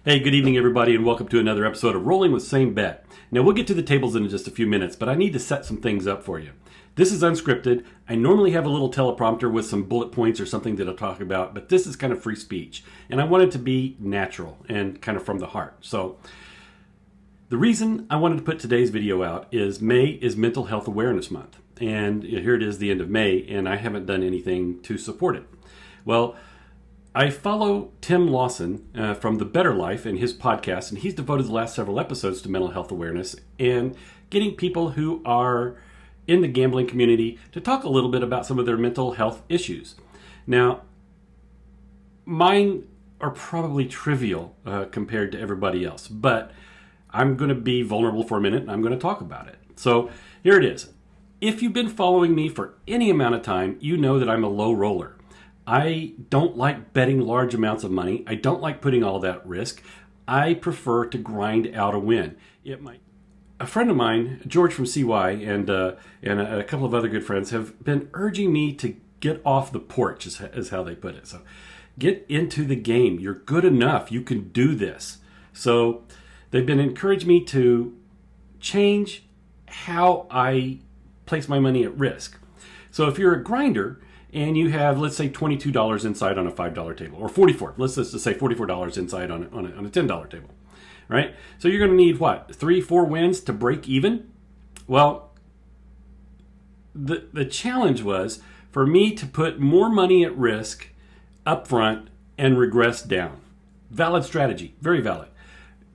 Hey, good evening, everybody, and welcome to another episode of Rolling with Same Bet. Now, we'll get to the tables in just a few minutes, but I need to set some things up for you. This is unscripted. I normally have a little teleprompter with some bullet points or something that I'll talk about, but this is kind of free speech, and I want it to be natural and kind of from the heart. So, the reason I wanted to put today's video out is May is Mental Health Awareness Month, and here it is, the end of May, and I haven't done anything to support it. Well, I follow Tim Lawson from the Bettor Life and his podcast, and he's devoted the last several episodes to mental health awareness and getting people who are in the gambling community to talk a little bit about some of their mental health issues. Now, mine are probably trivial compared to everybody else, but I'm going to be vulnerable for a minute and I'm going to talk about it. So here it is. If you've been following me for any amount of time, you know that I'm a low roller. I don't like betting large amounts of money. I don't like putting all that risk. I prefer to grind out a win. A friend of mine, George from CY, and a couple of other good friends have been urging me to get off the porch, is how they put it. So get into the game. You're good enough. You can do this. So they've been encouraging me to change how I place my money at risk. So if you're a grinder, and you have, let's say, $22 inside on a $5 table, or $44. Let's just say $44 inside on a $10 table, right? So you're going to need, what, 3-4 wins to break even? Well, the challenge was for me to put more money at risk up front and regress down. Valid strategy, very valid.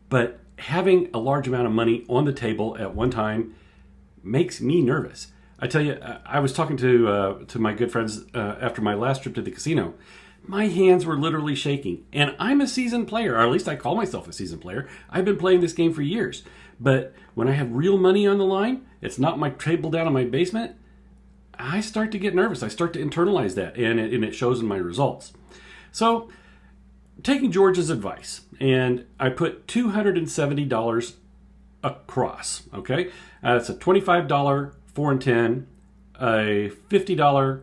But having a large amount of money on the table at one time makes me nervous. I tell you, I was talking to my good friends after my last trip to the casino. My hands were literally shaking. And I'm a seasoned player, or at least I call myself a seasoned player. I've been playing this game for years. But when I have real money on the line, it's not my table down in my basement, I start to get nervous. I start to internalize that, and it shows in my results. So, taking George's advice, and I put $270 across, okay? It's a $25 4 and 10, a $50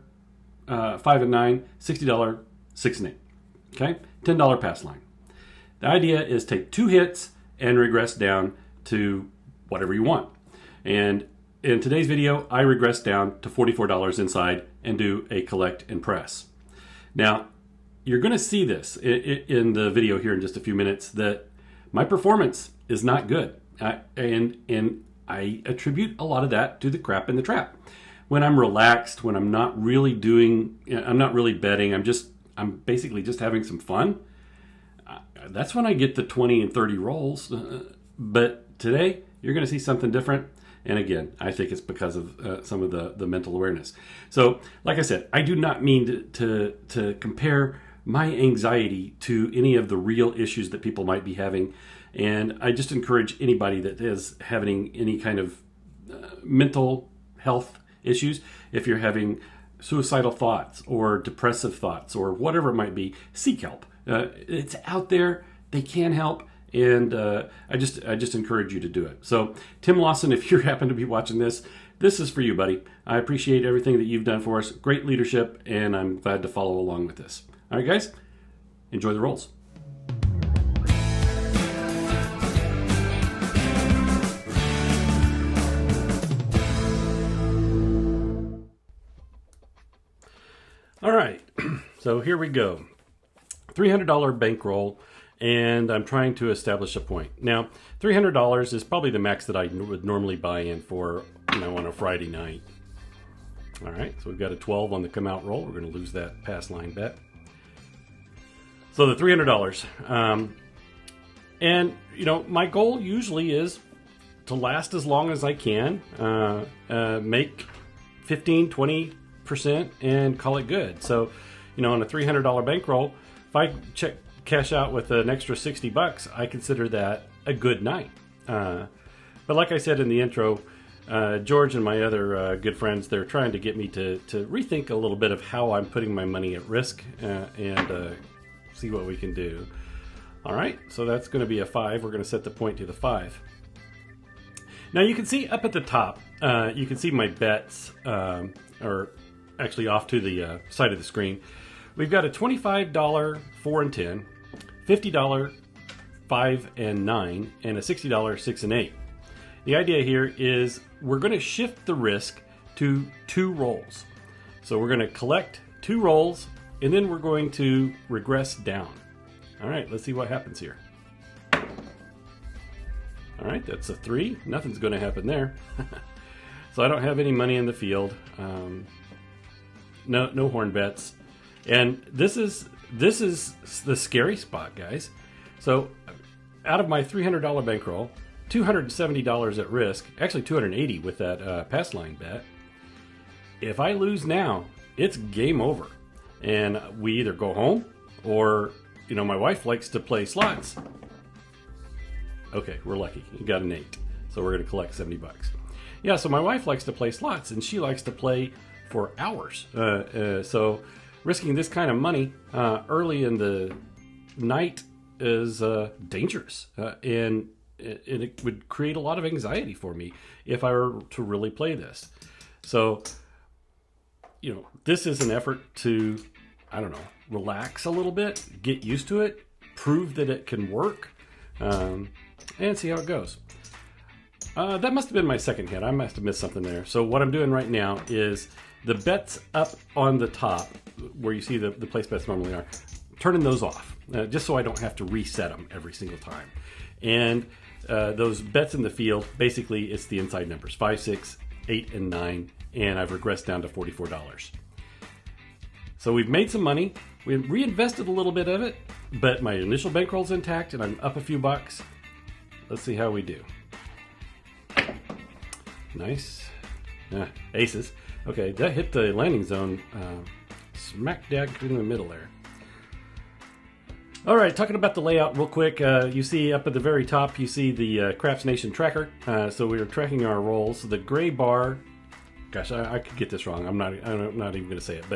5 and 9, $60 6 and 8. Okay, $10 pass line. The idea is take 2 hits and regress down to whatever you want. And in today's video, I regress down to $44 inside and do a collect and press. Now, you're going to see this in the video here in just a few minutes that my performance is not good. And I attribute a lot of that to the crap in the trap. When I'm relaxed, when I'm not really betting, I'm basically just having some fun. That's when I get the 20 and 30 rolls. But today, you're going to see something different. And again, I think it's because of some of the mental awareness. So, like I said, I do not mean to compare my anxiety to any of the real issues that people might be having. And I just encourage anybody that is having any kind of mental health issues, if you're having suicidal thoughts or depressive thoughts or whatever it might be, seek help. It's out there. They can help. And I just encourage you to do it. So, Tim Lawson, if you happen to be watching this, this is for you, buddy. I appreciate everything that you've done for us. Great leadership, and I'm glad to follow along with this. All right, guys, enjoy the rolls. All right, so here we go. $300 bankroll, and I'm trying to establish a point. Now, $300 is probably the max that I would normally buy in for, on a Friday night. All right, so we've got a 12 on the come out roll. We're going to lose that pass line bet. So the $300. And, my goal usually is to last as long as I can, make 15, 20% and call it good. So, on a $300 bankroll, if I cash out with an extra $60, I consider that a good night. But like I said in the intro, George and my other good friends, they're trying to get me to rethink a little bit of how I'm putting my money at risk and see what we can do. All right, so that's going to be a 5. We're going to set the point to the 5. Now you can see up at the top, you can see my bets are actually off to the side of the screen. We've got a $25 4 and 10, $50 5 and 9, and a $60 6 and 8. The idea here is we're going to shift the risk to 2 rolls. So we're going to collect 2 rolls, and then we're going to regress down. All right, let's see what happens here. All right, that's a 3. Nothing's going to happen there. So I don't have any money in the field. No horn bets. And this is the scary spot, guys. So out of my $300 bankroll, $270 at risk, actually $280 with that pass line bet. If I lose now, it's game over. And we either go home or, my wife likes to play slots. Okay, we're lucky. You got an 8. So we're going to collect $70. Yeah, so my wife likes to play slots, and she likes to play for hours. So risking this kind of money early in the night is dangerous. And it would create a lot of anxiety for me if I were to really play this. So, this is an effort to, relax a little bit, get used to it, prove that it can work, and see how it goes. That must have been my second hand. I must have missed something there. So what I'm doing right now is the bets up on the top, where you see the place bets normally are, turning those off, just so I don't have to reset them every single time. And those bets in the field, basically it's the inside numbers, 5, 6, 8, and 9, and I've regressed down to $44. So we've made some money. We reinvested a little bit of it, but my initial bankroll's intact, and I'm up a few bucks. Let's see how we do. Nice. Aces. Okay, that hit the landing zone smack dab in the middle there. All right, talking about the layout real quick. You see up at the very top, you see the Craps Nation tracker. So we were tracking our rolls. The gray bar, gosh, I could get this wrong. I'm not even going to say it,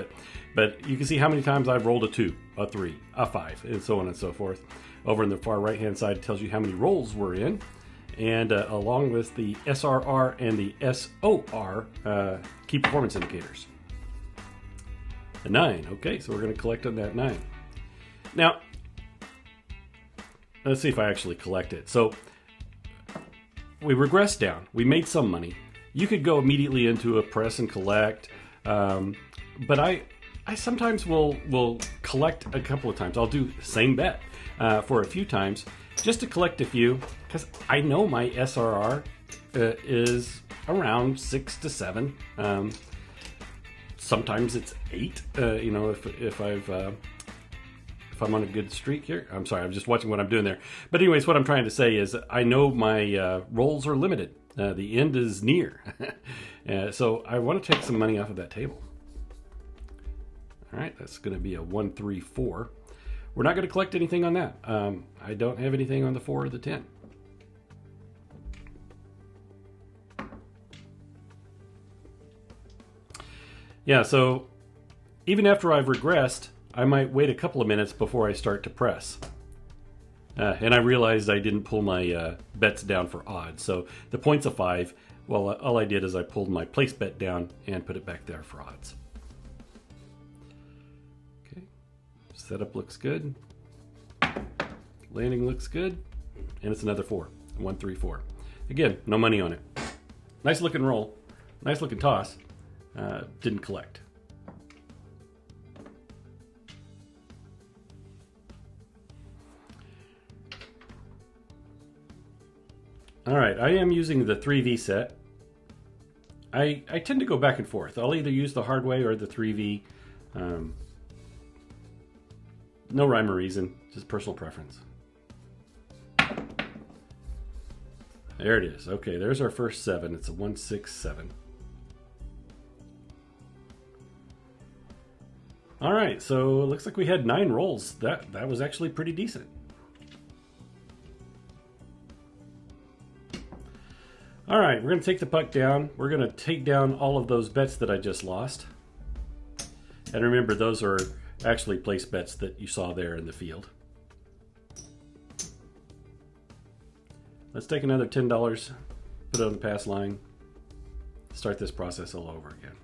but you can see how many times I've rolled a 2, a 3, a 5, and so on and so forth. Over in the far right-hand side, it tells you how many rolls we're in. And along with the SRR and the SOR key performance indicators. A 9. Okay, so we're going to collect on that 9. Now, let's see if I actually collect it. So we regressed down. We made some money. You could go immediately into a press and collect, but I sometimes will collect a couple of times. I'll do the same bet for a few times, just to collect a few, because I know my SRR is around 6 to 7. Sometimes it's 8. If I'm on a good streak here. I'm sorry, I'm just watching what I'm doing there. But anyways, what I'm trying to say is I know my rolls are limited. The end is near. So I want to take some money off of that table. All right, that's going to be a 1, 3, 4. We're not going to collect anything on that. I don't have anything on the 4 or the 10. Yeah, so even after I've regressed, I might wait a couple of minutes before I start to press. And I realized I didn't pull my bets down for odds. So the point's a 5. Well, all I did is I pulled my place bet down and put it back there for odds. Okay, setup looks good. Landing looks good. And it's another 4. 1, 3, 4. Again, no money on it. Nice looking roll. Nice looking toss. Didn't collect. All right, I am using the 3V set. I tend to go back and forth. I'll either use the hard way or the 3V. No rhyme or reason, just personal preference. There it is. Okay, there's our first 7. It's a 1, 6, 7. All right, so it looks like we had 9 rolls. That was actually pretty decent. All right, we're going to take the puck down. We're going to take down all of those bets that I just lost. And remember, those are actually place bets that you saw there in the field. Let's take another $10, put it on the pass line, start this process all over again.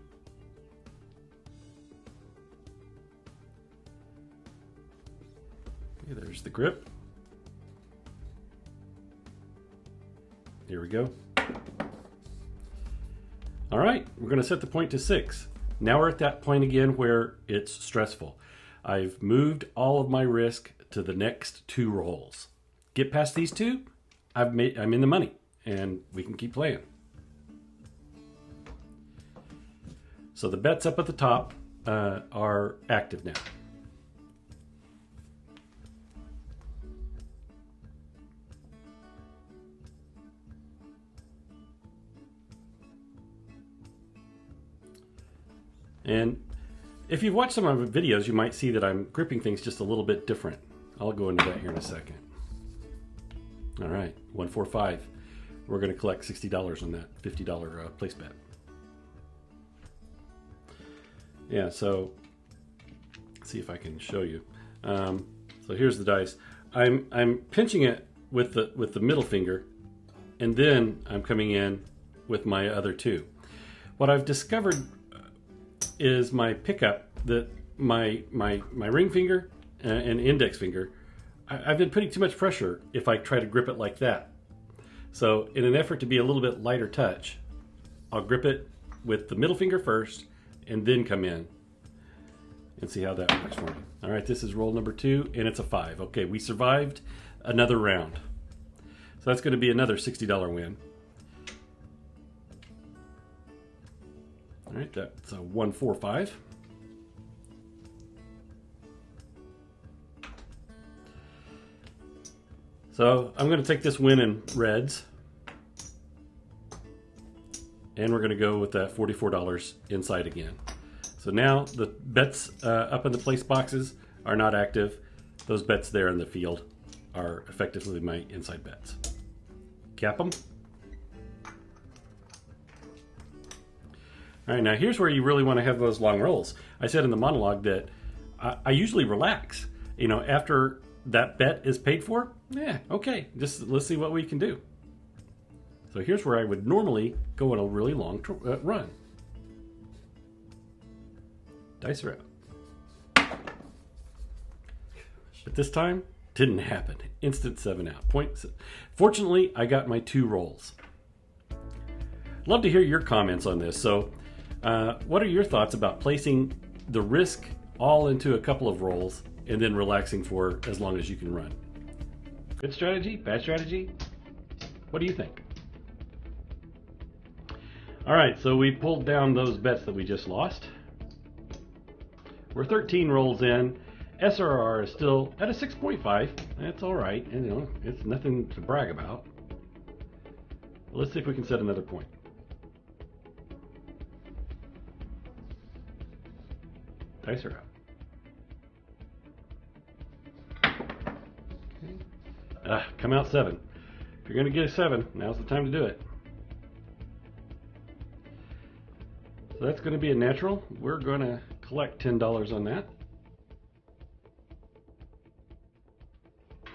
Okay, there's the grip. Here we go. All right, we're going to set the point to 6. Now we're at that point again where it's stressful. I've moved all of my risk to the next 2 rolls. Get past these 2, I'm in the money, and we can keep playing. So the bets up at the top are active now. And if you've watched some of my videos, you might see that I'm gripping things just a little bit different. I'll go into that here in a second. All right, 145. We're going to collect $60 on that $50 place bet. Yeah, so let's see if I can show you. So here's the dice. I'm pinching it with the middle finger, and then I'm coming in with my other 2. What I've discovered is my pickup, that my ring finger and index finger, I've been putting too much pressure if I try to grip it like that. So in an effort to be a little bit lighter touch, I'll grip it with the middle finger first and then come in and see how that works for me. All right, this is roll number 2 and it's a 5. Okay, we survived another round. So that's going to be another $60 win. All right, that's a 145. So I'm going to take this win in reds, and we're going to go with that $44 inside again. So now the bets up in the place boxes are not active. Those bets there in the field are effectively my inside bets. Cap them. All right, now here's where you really want to have those long rolls. I said in the monologue that I usually relax. You know, after that bet is paid for, yeah, okay, just let's see what we can do. So here's where I would normally go on a really long run. Dice are out. But this time, didn't happen. Instant 7 out. Fortunately, I got my 2 rolls. Love to hear your comments on this. So what are your thoughts about placing the risk all into a couple of rolls and then relaxing for as long as you can run? Good strategy? Bad strategy? What do you think? All right, so we pulled down those bets that we just lost. We're 13 rolls in. SRR is still at a 6.5. That's all right. And, you know, it's nothing to brag about. Let's see if we can set another point. Dice are out. Okay. Come out 7. If you're going to get a 7, now's the time to do it. So that's going to be a natural. We're going to collect $10 on that.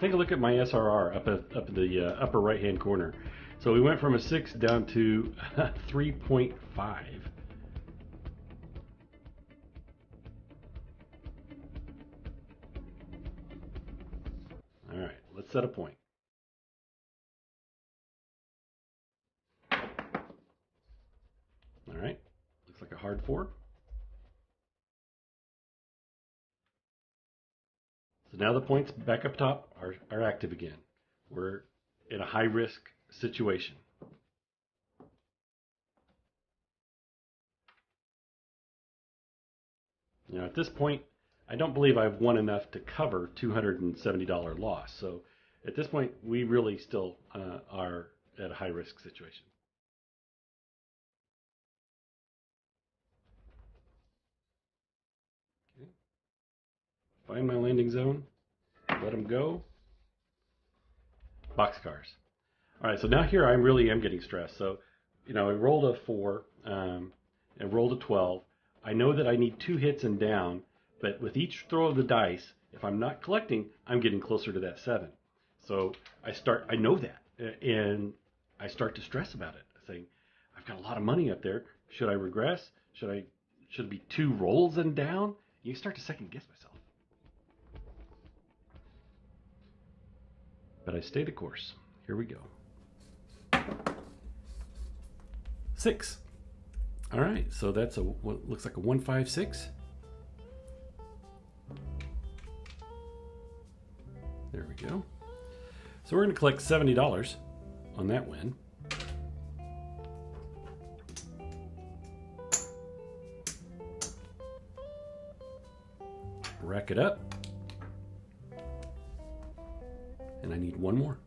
Take a look at my SRR up in the upper right hand corner. So we went from a 6 down to 3.5. All right, let's set a point. All right, looks like a hard 4. So now the points back up top are active again. We're in a high risk situation. Now at this point, I don't believe I've won enough to cover $270 loss. So at this point, we really still are at a high risk situation. Okay. Find my landing zone, let them go. Boxcars. All right, so now here I really am getting stressed. So, you know, I rolled a 4 and rolled a 12. I know that I need 2 hits and down, but with each throw of the dice, if I'm not collecting, I'm getting closer to that 7. So I know that, and I start to stress about it, saying, I've got a lot of money up there. Should I regress? Should it be 2 rolls and down? You start to second guess myself. But I stay the course. Here we go. 6. All right, so that's what looks like a 1, 5, 6. There we go. So we're going to collect $70 on that win. Rack it up. And I need one more.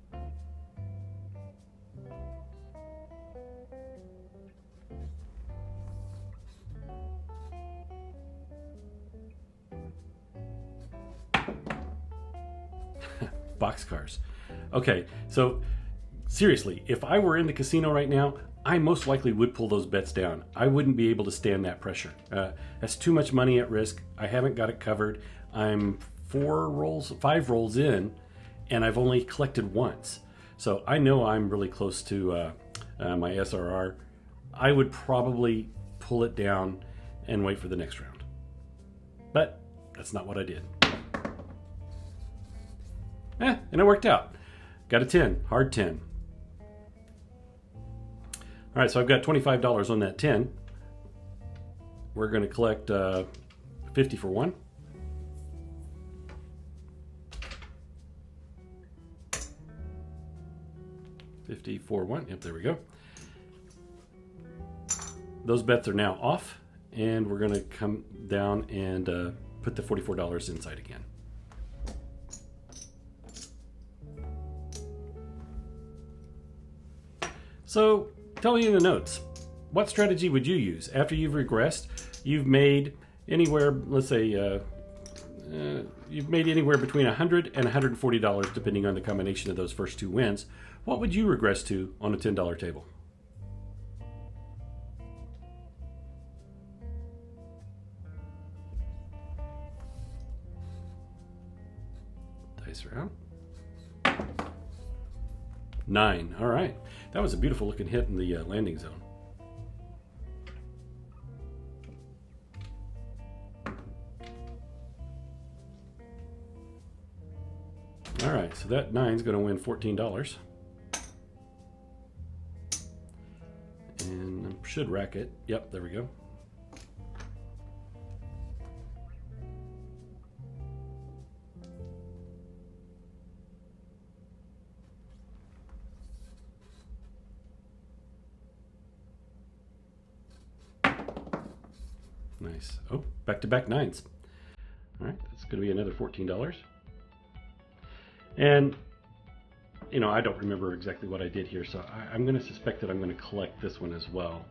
Boxcars. Okay, so seriously, if I were in the casino right now, I most likely would pull those bets down. I wouldn't be able to stand that pressure. That's too much money at risk. I haven't got it covered. I'm 5 rolls in, and I've only collected once. So I know I'm really close to my SRR. I would probably pull it down and wait for the next round. But that's not what I did. And it worked out. Got a 10, hard 10. All right, so I've got $25 on that 10. We're going to collect 50 for 1. $50 for 1. Yep, there we go. Those bets are now off, and we're going to come down and put the $44 inside again. So tell me in the notes, what strategy would you use after you've regressed? You've made anywhere, let's say, you've made anywhere between $100 and $140 depending on the combination of those first 2 wins. What would you regress to on a $10 table? Dice around. 9. All right. That was a beautiful looking hit in the landing zone. All right, so that 9 is going to win $14. And I should rack it. Yep, there we go. Nice. Oh, back-to-back 9s. All right, that's going to be another $14. And, you know, I don't remember exactly what I did here, so I'm going to suspect that I'm going to collect this one as well.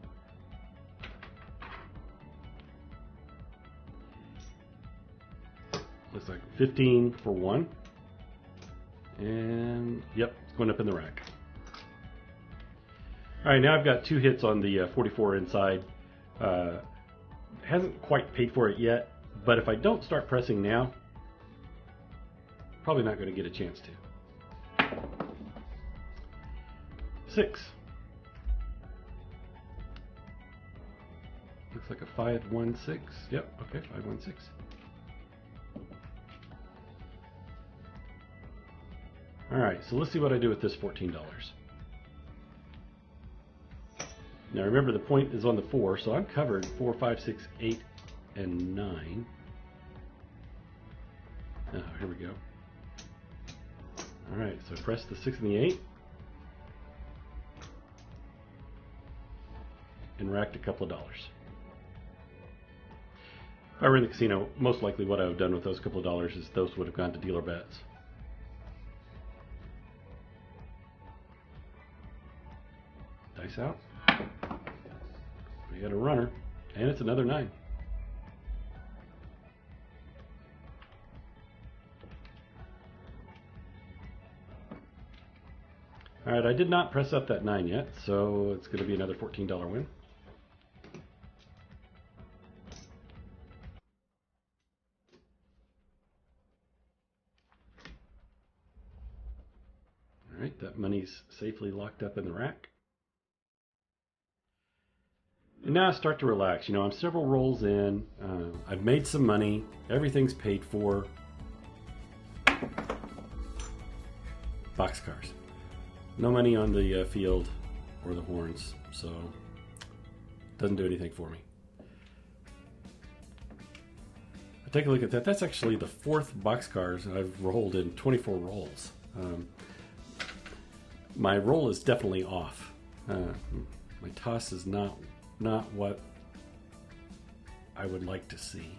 Looks like 15 for 1. And, yep, it's going up in the rack. All right, now I've got 2 hits on the 44 inside. Hasn't quite paid for it yet, but if I don't start pressing now, probably not going to get a chance to. 6. Looks like a 5, 1, 6. Yep, okay, 5, 1, 6. All right, so let's see what I do with this $14. Now remember, the point is on the 4, so I'm covered 4, 5, 6, 8, and 9. Oh, here we go. All right, so press the 6 and the 8. And racked a couple of dollars. If I were in the casino, most likely what I would have done with those couple of dollars is those would have gone to dealer bets. Dice out. We got a runner, and it's another 9. All right, I did not press up that 9 yet, so it's going to be another $14 win. All right, that money's safely locked up in the rack. And now I start to relax. You know, I'm several rolls in. I've made some money. Everything's paid for. Boxcars. No money on the field or the horns. So Doesn't do anything for me. Take a look at that. That's actually the 4th boxcars I've rolled in 24 rolls. My roll is definitely off. My toss is not what I would like to see.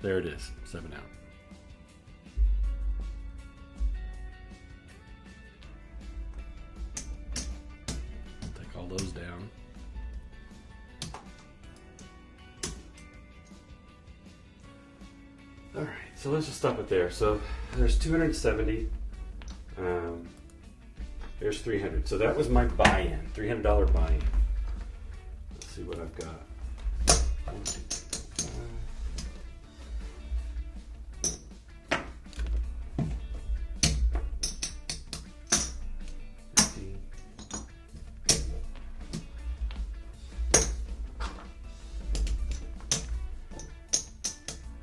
There it is. 7 out. Take all those down. All right, so let's just stop it there. So there's 270. There's 300. So that was my buy-in, $300 buy-in. Let's see what I've got. 1, 2, 3, 4, 5, 15.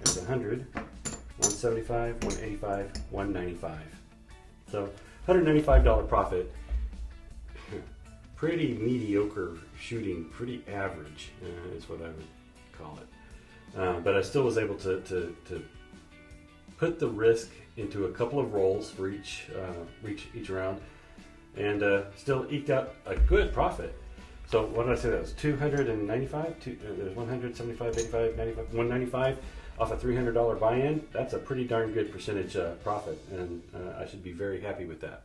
There's 100, 175, 185, 195. So $195 profit. Pretty mediocre shooting, pretty average is what I would call it. But I still was able to put the risk into a couple of rolls for each round, and still eked out a good profit. So what did I say that was? 295? There's 175, 85, 95, 195 off a $300 buy-in. That's a pretty darn good percentage profit, and I should be very happy with that.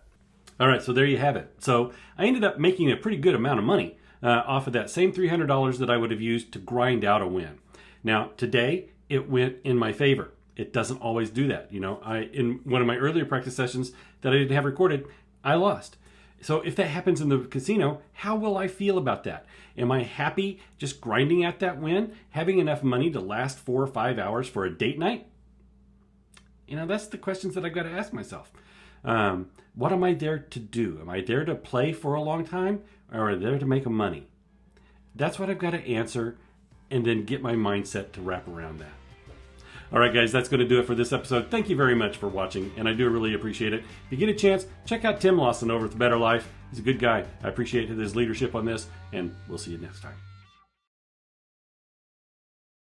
All right, so there you have it. So I ended up making a pretty good amount of money off of that same $300 that I would have used to grind out a win. Now, today, it went in my favor. It doesn't always do that. You know, in one of my earlier practice sessions that I didn't have recorded, I lost. So if that happens in the casino, how will I feel about that? Am I happy just grinding at that win, having enough money to last 4 or 5 hours for a date night? You know, that's the questions that I've got to ask myself. What am I there to do? Am I there to play for a long time, or am I there to make money? That's what I've got to answer, and then get my mindset to wrap around that. All right, guys, that's going to do it for this episode. Thank you very much for watching, and I do really appreciate it. If you get a chance, check out Tim Lawson over at the Bettor Life. He's a good guy. I appreciate his leadership on this, and we'll see you next time.